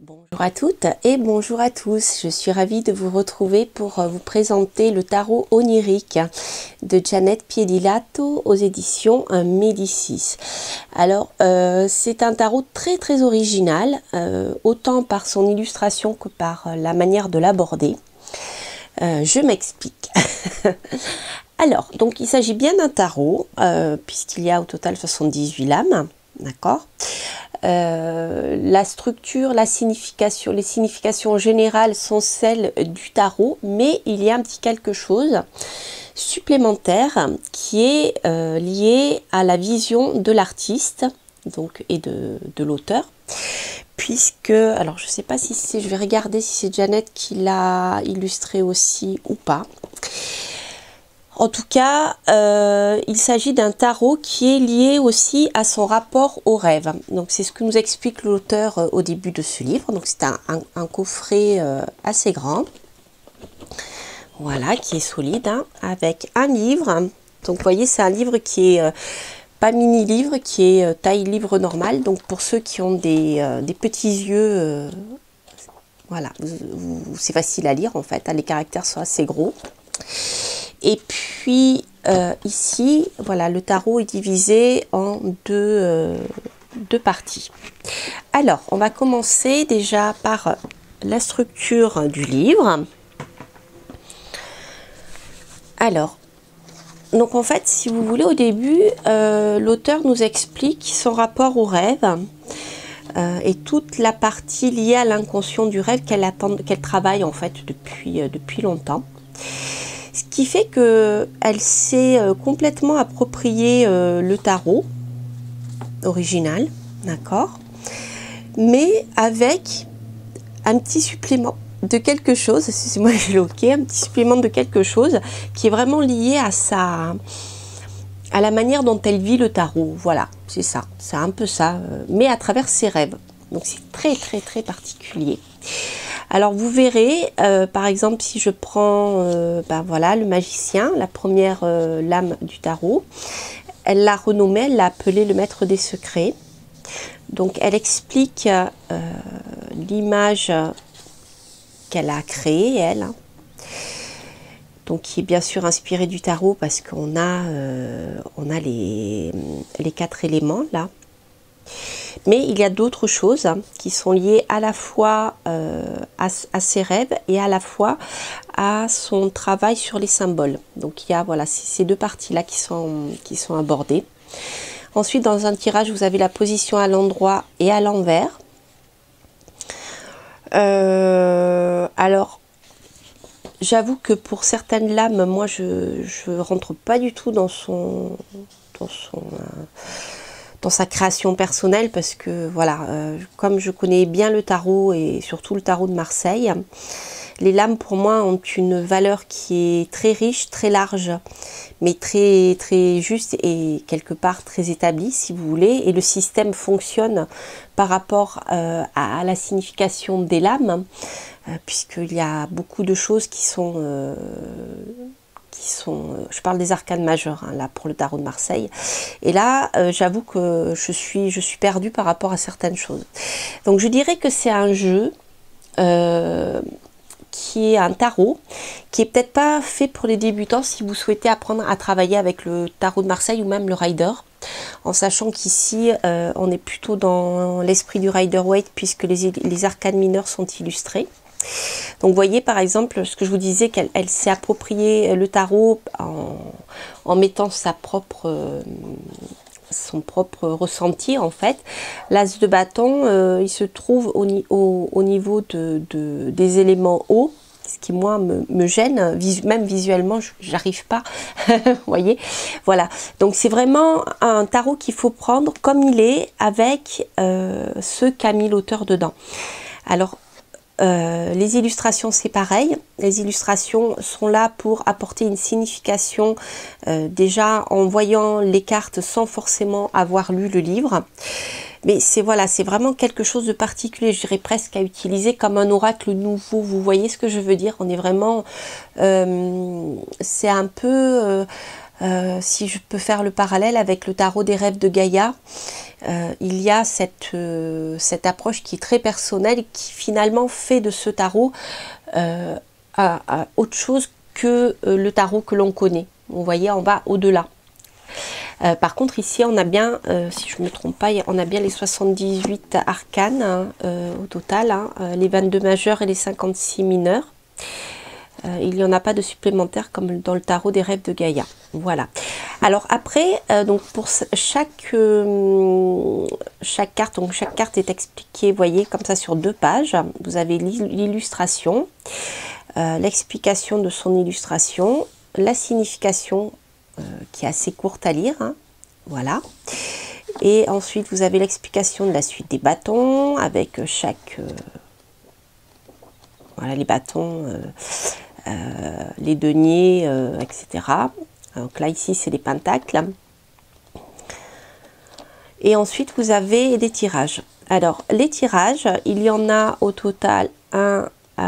Bonjour à toutes et bonjour à tous, je suis ravie de vous retrouver pour vous présenter le tarot onirique de Janet Piedilato aux éditions Médicis. Alors c'est un tarot très original, autant par son illustration que par la manière de l'aborder. Je m'explique. Alors, donc il s'agit bien d'un tarot, puisqu'il y a au total 78 lames, d'accord. La structure, la signification, les significations générales sont celles du tarot, mais il y a un petit quelque chose supplémentaire qui est lié à la vision de l'artiste donc et de l'auteur, puisque, alors je sais pas si c'est, je vais regarder si c'est Janet qui l'a illustré aussi ou pas. En tout cas, il s'agit d'un tarot qui est lié aussi à son rapport au rêve. Donc c'est ce que nous explique l'auteur au début de ce livre. Donc c'est un coffret assez grand, voilà, qui est solide, hein, avec un livre. Donc vous voyez, c'est un livre qui est pas mini-livre, qui est taille livre normale. Donc pour ceux qui ont des petits yeux, voilà, c'est facile à lire en fait, hein, les caractères sont assez gros. Et puis ici, voilà, le tarot est divisé en deux parties. Alors, on va commencer déjà par la structure du livre. Alors, donc en fait, si vous voulez, au début, l'auteur nous explique son rapport au rêve et toute la partie liée à l'inconscient du rêve qu'elle travaille en fait depuis longtemps. Ce qui fait qu'elle s'est complètement approprié le tarot original, d'accord, mais avec un petit supplément de quelque chose, excusez-moi, j'ai loqué, un petit supplément de quelque chose qui est vraiment lié à la manière dont elle vit le tarot. Voilà, c'est ça, c'est un peu ça, mais à travers ses rêves. Donc c'est très particulier. Alors vous verrez, par exemple, si je prends voilà, le magicien, la première lame du tarot, elle l'a renommé, elle l'a appelé le maître des secrets. Donc elle explique l'image qu'elle a créée, elle, hein. Donc qui est bien sûr inspirée du tarot parce qu'on a, les 4 éléments là. Mais il y a d'autres choses qui sont liées à la fois à ses rêves et à la fois à son travail sur les symboles. Donc il y a, voilà, ces deux parties-là qui sont abordées. Ensuite, dans un tirage, vous avez la position à l'endroit et à l'envers. Alors, j'avoue que pour certaines lames, moi, je rentre pas du tout dans sa création personnelle parce que voilà, comme je connais bien le tarot et surtout le tarot de Marseille, les lames pour moi ont une valeur qui est très riche, très large, mais très juste et quelque part très établie si vous voulez, et le système fonctionne par rapport à la signification des lames, puisqu'il y a beaucoup de choses qui sont je parle des arcanes majeures, hein, là pour le tarot de Marseille, et là j'avoue que je suis perdue par rapport à certaines choses. Donc je dirais que c'est un jeu qui est un tarot qui est peut-être pas fait pour les débutants si vous souhaitez apprendre à travailler avec le tarot de Marseille ou même le Rider, en sachant qu'ici on est plutôt dans l'esprit du Rider-Waite puisque les arcanes mineures sont illustrées. Donc vous voyez par exemple ce que je vous disais, qu'elle s'est approprié le tarot en mettant son propre ressenti en fait. L'as de bâton, il se trouve au niveau des éléments hauts, ce qui moi me gêne, même visuellement j'arrive pas, vous voyez, voilà. Donc c'est vraiment un tarot qu'il faut prendre comme il est, avec ce qu'a mis l'auteur dedans. Alors les illustrations c'est pareil, les illustrations sont là pour apporter une signification déjà en voyant les cartes sans forcément avoir lu le livre, mais c'est voilà, c'est vraiment quelque chose de particulier, je dirais presque à utiliser comme un oracle nouveau, vous voyez ce que je veux dire, on est vraiment c'est un peu si je peux faire le parallèle avec le tarot des rêves de Gaïa, il y a cette approche qui est très personnelle et qui finalement fait de ce tarot à autre chose que le tarot que l'on connaît. Vous voyez, on va au-delà. Par contre, ici, on a bien, si je ne me trompe pas, on a bien les 78 arcanes hein, au total, hein, les 22 majeurs et les 56 mineurs. Il n'y en a pas de supplémentaires comme dans le tarot des rêves de Gaïa. Voilà. Alors après, donc pour chaque carte, donc chaque carte est expliquée, vous voyez, comme ça sur 2 pages. Vous avez l'illustration, l'explication de son illustration, la signification qui est assez courte à lire, hein, voilà. Et ensuite, vous avez l'explication de la suite des bâtons avec chaque... voilà, les bâtons, les deniers, etc. Donc là, ici, c'est les pentacles. Et ensuite, vous avez des tirages. Alors, les tirages, il y en a au total 1, 2,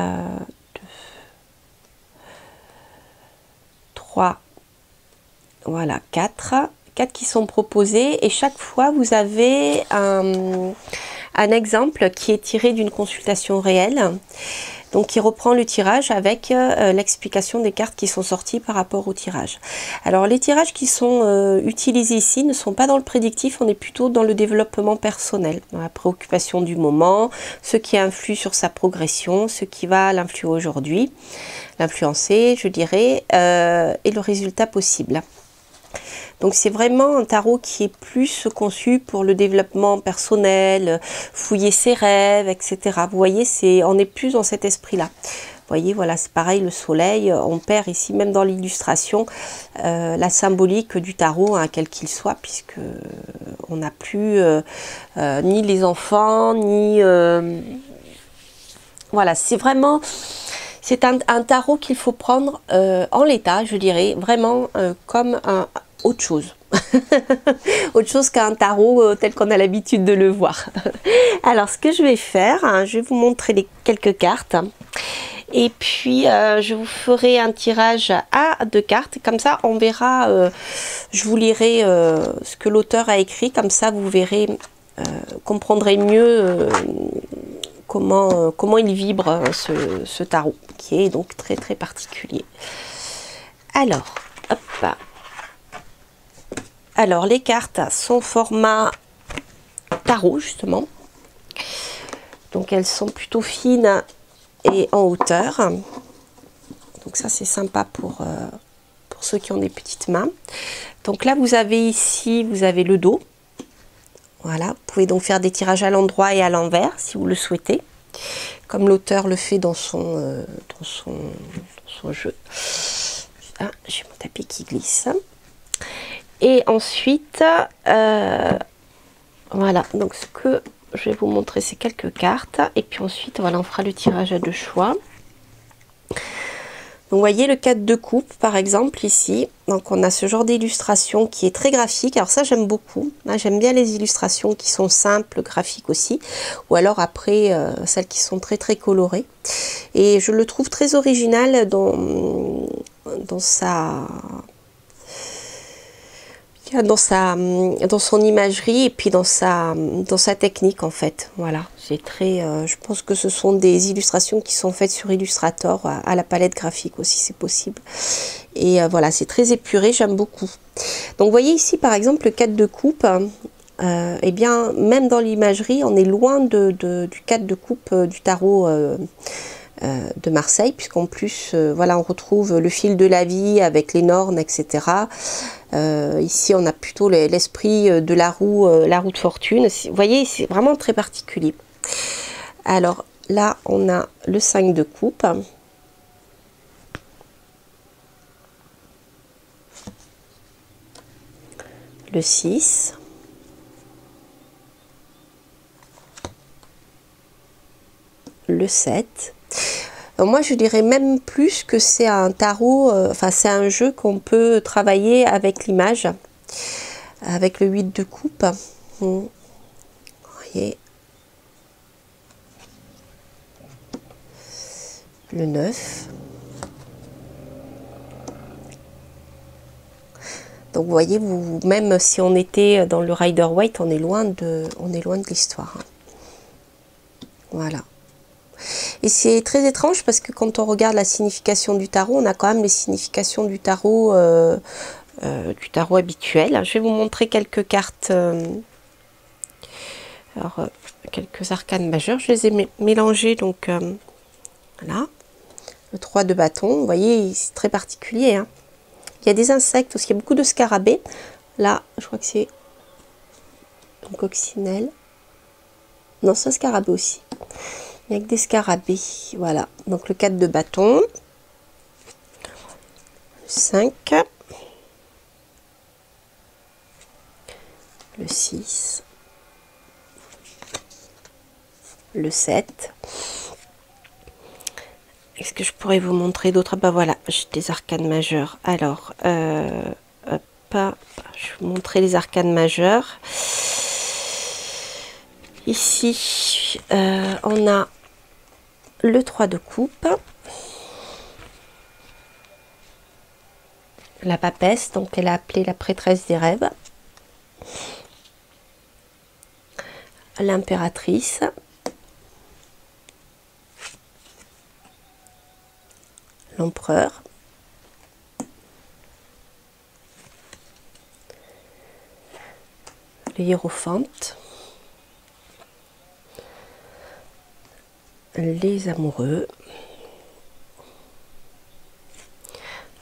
3, voilà, 4 qui sont proposés et chaque fois vous avez un exemple qui est tiré d'une consultation réelle, donc qui reprend le tirage avec l'explication des cartes qui sont sorties par rapport au tirage. Alors les tirages qui sont utilisés ici ne sont pas dans le prédictif, on est plutôt dans le développement personnel, dans la préoccupation du moment, ce qui influe sur sa progression, ce qui va l'influer aujourd'hui, l'influencer je dirais, et le résultat possible. Donc c'est vraiment un tarot qui est plus conçu pour le développement personnel, fouiller ses rêves, etc. Vous voyez, on est plus dans cet esprit-là. Vous voyez, voilà, c'est pareil, le soleil, on perd ici, même dans l'illustration, la symbolique du tarot, hein, quel qu'il soit, puisque on n'a plus ni les enfants, ni... voilà, c'est vraiment... C'est un tarot qu'il faut prendre en l'état, je dirais, vraiment comme autre chose. Autre chose qu'un tarot tel qu'on a l'habitude de le voir. Alors, ce que je vais faire, hein, je vais vous montrer quelques cartes. Et puis, je vous ferai un tirage à 2 cartes. Comme ça, on verra, je vous lirai ce que l'auteur a écrit. Comme ça, vous verrez, comprendrez mieux comment il vibre ce tarot, qui est donc très très particulier. Alors, hop. Alors, les cartes sont format tarot, justement. Donc, elles sont plutôt fines et en hauteur. Donc, ça, c'est sympa pour ceux qui ont des petites mains. Donc là, vous avez ici, vous avez le dos. Voilà, vous pouvez donc faire des tirages à l'endroit et à l'envers, si vous le souhaitez. Comme l'auteur le fait dans son jeu. Ah, j'ai mon tapis qui glisse. Et ensuite, voilà, donc ce que je vais vous montrer, c'est quelques cartes. Et puis ensuite, voilà, on fera le tirage à 2 choix. Donc, vous voyez le 4 de coupe, par exemple, ici. Donc, on a ce genre d'illustration qui est très graphique. Alors ça, j'aime beaucoup. J'aime bien les illustrations qui sont simples, graphiques aussi. Ou alors, après, celles qui sont très, très colorées. Et je le trouve très original dans son imagerie et puis dans sa technique en fait. Voilà, c'est très je pense que ce sont des illustrations qui sont faites sur Illustrator à la palette graphique aussi, c'est possible. Et voilà, c'est très épuré, j'aime beaucoup. Donc vous voyez ici par exemple le 4 de coupe, et bien même dans l'imagerie on est loin du 4 de coupe du tarot de Marseille, puisqu'en plus voilà, on retrouve le fil de la vie avec les nornes, etc. Ici on a plutôt l'esprit de la roue de fortune. Vous voyez, c'est vraiment très particulier. Alors là on a le 5 de coupe, le 6, le 7. Donc moi je dirais même plus que c'est un tarot, enfin c'est un jeu qu'on peut travailler avec l'image, avec le 8 de coupe. Vous voyez, le 9, Donc vous voyez, même si on était dans le Rider-Waite, on est loin de l'histoire. Voilà. Et c'est très étrange parce que quand on regarde la signification du tarot, on a quand même les significations du tarot habituel. Je vais vous montrer quelques cartes, quelques arcanes majeures. Je les ai mélangées, donc voilà. Le 3 de bâton, vous voyez, c'est très particulier. Hein. Il y a des insectes aussi, il y a beaucoup de scarabées. Là, je crois que c'est une coccinelle. Non, c'est un scarabée aussi. Il y a que des scarabées. Voilà, donc le 4 de bâton. Le 5. Le 6. Le 7. Est-ce que je pourrais vous montrer d'autres? Bah voilà, j'ai des arcanes majeures. Alors, hop, je vais vous montrer les arcanes majeures. Ici, on a le 3 de coupe, la papesse, donc elle a appelé la prêtresse des rêves, l'impératrice, l'empereur, le hiérophante, les amoureux,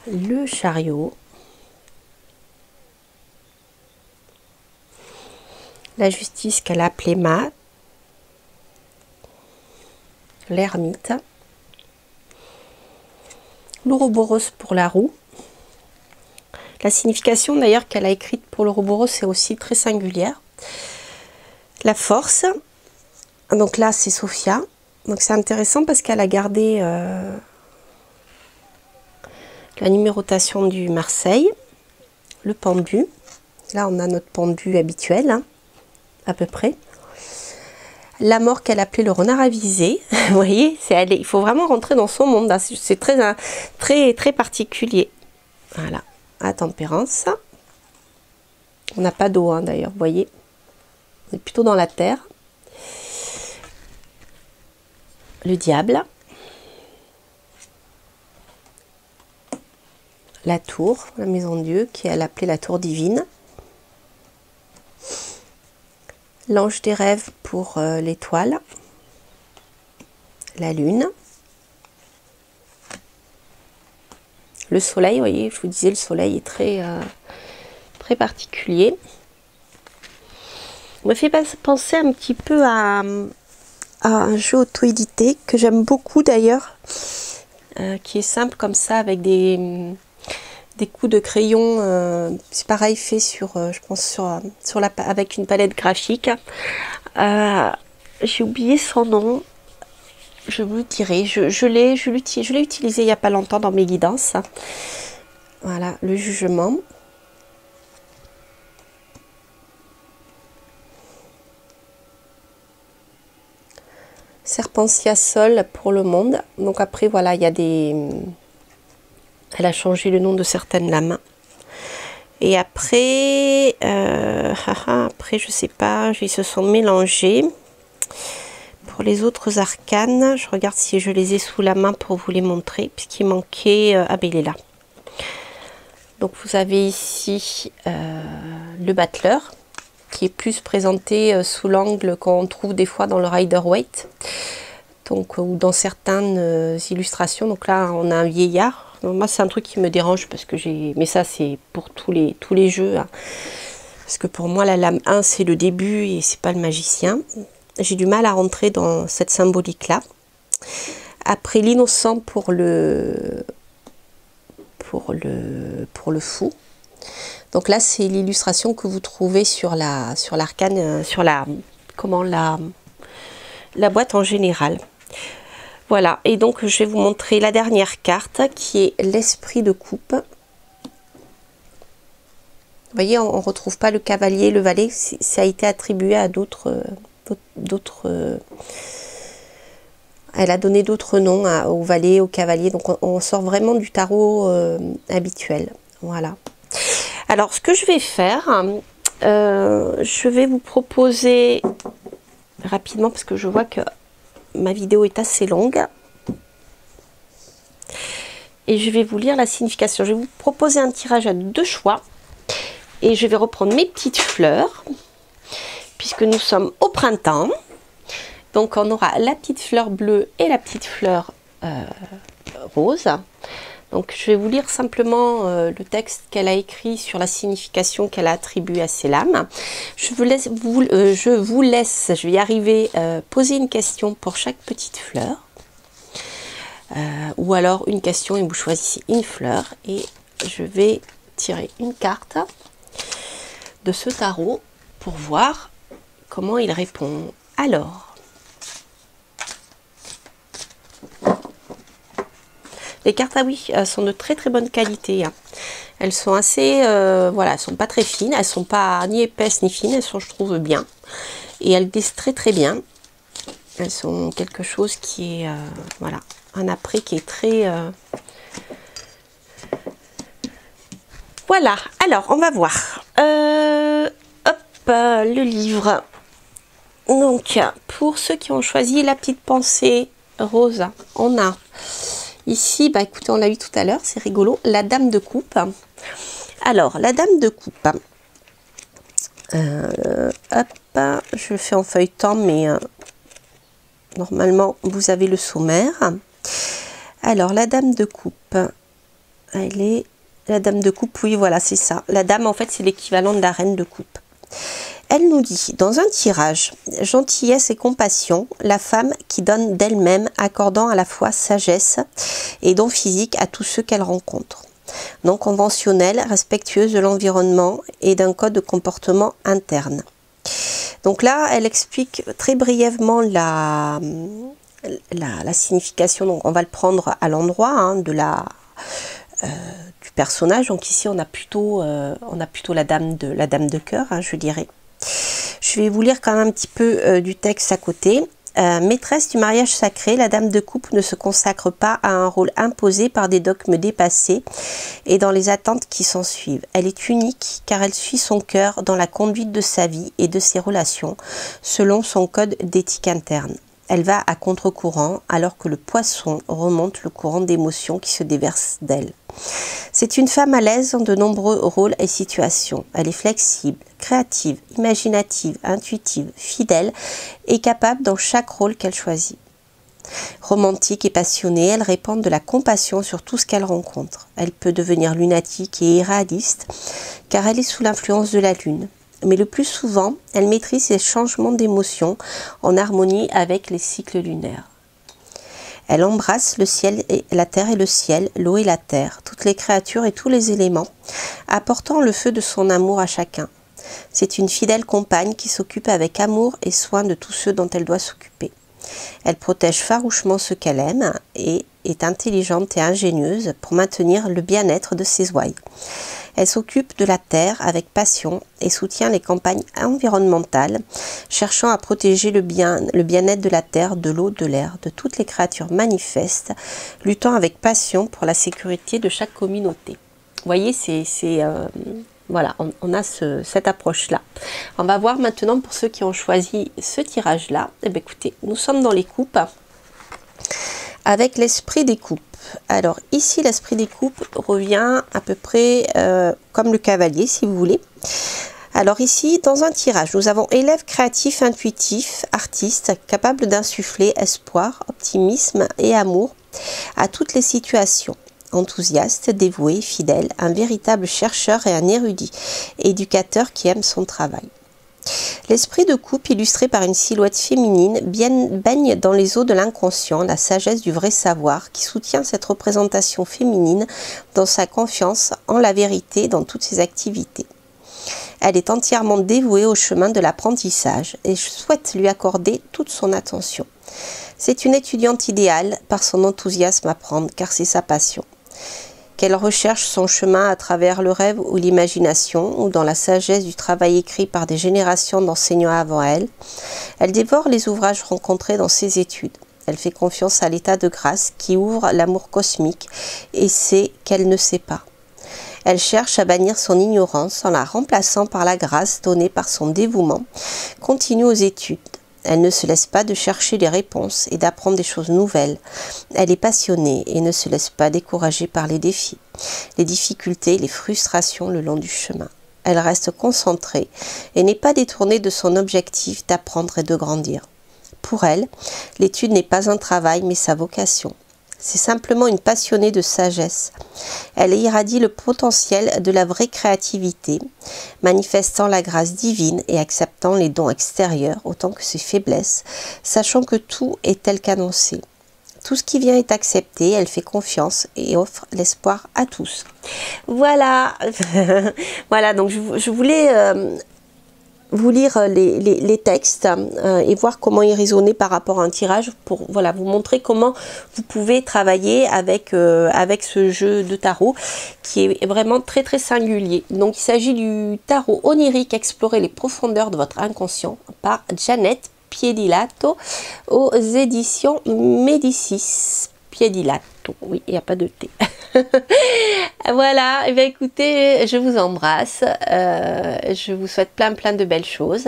le chariot, la justice qu'elle a appelée Ma, l'ermite, l'ouroboros pour la roue. La signification d'ailleurs qu'elle a écrite pour l'ouroboros est aussi très singulière. La force, donc là c'est Sophia. Donc c'est intéressant parce qu'elle a gardé la numérotation du Marseille, le pendu. Là on a notre pendu habituel, hein, à peu près. La mort qu'elle appelait le renard avisé. Vous voyez, il faut vraiment rentrer dans son monde. Hein. C'est très particulier. Voilà, la tempérance. On n'a pas d'eau, hein, d'ailleurs, vous voyez. On est plutôt dans la terre. Le diable. La tour, la maison de Dieu, qui elle appelait la tour divine. L'ange des rêves pour l'étoile. La lune. Le soleil, vous voyez, je vous disais, le soleil est très particulier. Il me fait penser un petit peu à un jeu auto-édité que j'aime beaucoup d'ailleurs, qui est simple comme ça, avec des coups de crayon. C'est pareil, fait sur, je pense, avec une palette graphique. J'ai oublié son nom. Je vous le dirai. Je l'ai utilisé il n'y a pas longtemps dans mes guidances. Voilà, le jugement. Serpentia Sol pour le monde. Donc après, voilà, il y a des... Elle a changé le nom de certaines lames. Et après, après, je sais pas, ils se sont mélangés. Pour les autres arcanes, je regarde si je les ai sous la main pour vous les montrer, puisqu'il manquait... ah ben il est là. Donc vous avez ici le battleur, qui est plus présenté sous l'angle qu'on trouve des fois dans le Rider-Waite, donc ou dans certaines illustrations. Donc là on a un vieillard. Donc, moi c'est un truc qui me dérange parce que mais ça c'est pour tous les jeux, hein. Parce que pour moi la lame 1 c'est le début et c'est pas le magicien. J'ai du mal à rentrer dans cette symbolique là. Après l'innocent pour le fou. Donc là c'est l'illustration que vous trouvez sur l'arcane, sur la boîte en général. Voilà, et donc je vais vous montrer la dernière carte qui est l'esprit de coupe. Vous voyez, on ne retrouve pas le cavalier, le valet, ça a été attribué à d'autres... elle a donné d'autres noms au valet, au cavalier, donc on sort vraiment du tarot habituel. Voilà. Alors, ce que je vais faire, je vais vous proposer rapidement, parce que je vois que ma vidéo est assez longue. Et je vais vous lire la signification. Je vais vous proposer un tirage à 2 choix. Et je vais reprendre mes petites fleurs, puisque nous sommes au printemps. Donc on aura la petite fleur bleue et la petite fleur rose. Donc je vais vous lire simplement le texte qu'elle a écrit sur la signification qu'elle a attribuée à ces lames. Je vais y arriver, poser une question pour chaque petite fleur. Ou alors une question et vous choisissez une fleur. Et je vais tirer une carte de ce tarot pour voir comment il répond. Alors, les cartes, ah oui, elles sont de très très bonne qualité. Hein. Elles sont assez, voilà, elles sont pas très fines, elles sont pas ni épaisses ni fines, elles sont, je trouve, bien. Et elles glissent très très bien. Elles sont quelque chose qui est, voilà, un après qui est très... Voilà, alors on va voir. Hop, le livre. Donc, pour ceux qui ont choisi la petite pensée rose, on a ici, bah écoutez, on l'a eu tout à l'heure, c'est rigolo, la dame de coupe. Alors, la dame de coupe. Hop, je le fais en feuilletant, mais normalement, vous avez le sommaire. Alors, la dame de coupe, elle est... La dame de coupe, oui, voilà, c'est ça. La dame, en fait, c'est l'équivalent de la reine de coupe. Elle nous dit, dans un tirage, gentillesse et compassion, la femme qui donne d'elle-même, accordant à la fois sagesse et don physique à tous ceux qu'elle rencontre. Non conventionnelle, respectueuse de l'environnement et d'un code de comportement interne. Donc là, elle explique très brièvement la signification. Donc on va le prendre à l'endroit hein, de du personnage. Donc ici on a plutôt la dame de cœur, hein, je dirais. Je vais vous lire quand même un petit peu du texte à côté. Maîtresse du mariage sacré, la dame de coupe ne se consacre pas à un rôle imposé par des dogmes dépassés et dans les attentes qui s'en suivent. Elle est unique car elle suit son cœur dans la conduite de sa vie et de ses relations selon son code d'éthique interne. Elle va à contre-courant alors que le poisson remonte le courant d'émotions qui se déverse d'elle. C'est une femme à l'aise dans de nombreux rôles et situations. Elle est flexible, créative, imaginative, intuitive, fidèle et capable dans chaque rôle qu'elle choisit. Romantique et passionnée, elle répand de la compassion sur tout ce qu'elle rencontre. Elle peut devenir lunatique et irréaliste car elle est sous l'influence de la lune. Mais le plus souvent, elle maîtrise les changements d'émotions en harmonie avec les cycles lunaires. Elle embrasse le ciel et la terre et le ciel, l'eau et la terre, toutes les créatures et tous les éléments, apportant le feu de son amour à chacun. C'est une fidèle compagne qui s'occupe avec amour et soin de tous ceux dont elle doit s'occuper. Elle protège farouchement ceux qu'elle aime et est intelligente et ingénieuse pour maintenir le bien-être de ses ouailles. Elle s'occupe de la terre avec passion et soutient les campagnes environnementales, cherchant à protéger le bien-être de la terre, de l'eau, de l'air, de toutes les créatures manifestes, luttant avec passion pour la sécurité de chaque communauté. Vous voyez, voilà, on a cette approche-là. On va voir maintenant pour ceux qui ont choisi ce tirage-là. Eh bien, écoutez, nous sommes dans les coupes avec l'esprit des coupes. Alors ici, l'esprit des coupes revient à peu près comme le cavalier, si vous voulez. Alors ici, dans un tirage, nous avons élève créatif, intuitif, artiste, capable d'insuffler espoir, optimisme et amour à toutes les situations. Enthousiaste, dévoué, fidèle, un véritable chercheur et un érudit, éducateur qui aime son travail. L'esprit de coupe, illustré par une silhouette féminine, baigne dans les eaux de l'inconscient, la sagesse du vrai savoir, qui soutient cette représentation féminine dans sa confiance en la vérité dans toutes ses activités. Elle est entièrement dévouée au chemin de l'apprentissage et souhaite lui accorder toute son attention. C'est une étudiante idéale par son enthousiasme à apprendre, car c'est sa passion. Qu'elle recherche son chemin à travers le rêve ou l'imagination, ou dans la sagesse du travail écrit par des générations d'enseignants avant elle. Elle dévore les ouvrages rencontrés dans ses études. Elle fait confiance à l'état de grâce qui ouvre l'amour cosmique et sait qu'elle ne sait pas. Elle cherche à bannir son ignorance en la remplaçant par la grâce donnée par son dévouement continu aux études. Elle ne se laisse pas de chercher les réponses et d'apprendre des choses nouvelles. Elle est passionnée et ne se laisse pas décourager par les défis, les difficultés, les frustrations le long du chemin. Elle reste concentrée et n'est pas détournée de son objectif d'apprendre et de grandir. Pour elle, l'étude n'est pas un travail mais sa vocation. C'est simplement une passionnée de sagesse. Elle irradie le potentiel de la vraie créativité, manifestant la grâce divine et acceptant les dons extérieurs autant que ses faiblesses, sachant que tout est tel qu'annoncé. Tout ce qui vient est accepté, elle fait confiance et offre l'espoir à tous. Voilà, voilà, donc je voulais vous lire les textes et voir comment ils résonnaient par rapport à un tirage pour voilà, vous montrer comment vous pouvez travailler avec, avec ce jeu de tarot qui est vraiment très très singulier. Donc il s'agit du tarot onirique Explorer les profondeurs de votre inconscient par Janet Piedilato aux éditions Médicis. Piedilato, oui, il n'y a pas de T. Voilà, et bien écoutez, je vous embrasse, je vous souhaite plein de belles choses.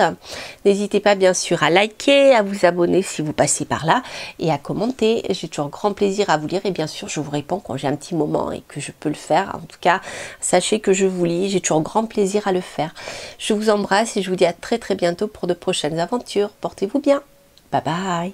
N'hésitez pas bien sûr à liker, à vous abonner si vous passez par là et à commenter. J'ai toujours grand plaisir à vous lire et bien sûr je vous réponds quand j'ai un petit moment et que je peux le faire. En tout cas, sachez que je vous lis, j'ai toujours grand plaisir à le faire. Je vous embrasse et je vous dis à très bientôt pour de prochaines aventures. Portez-vous bien. Bye bye.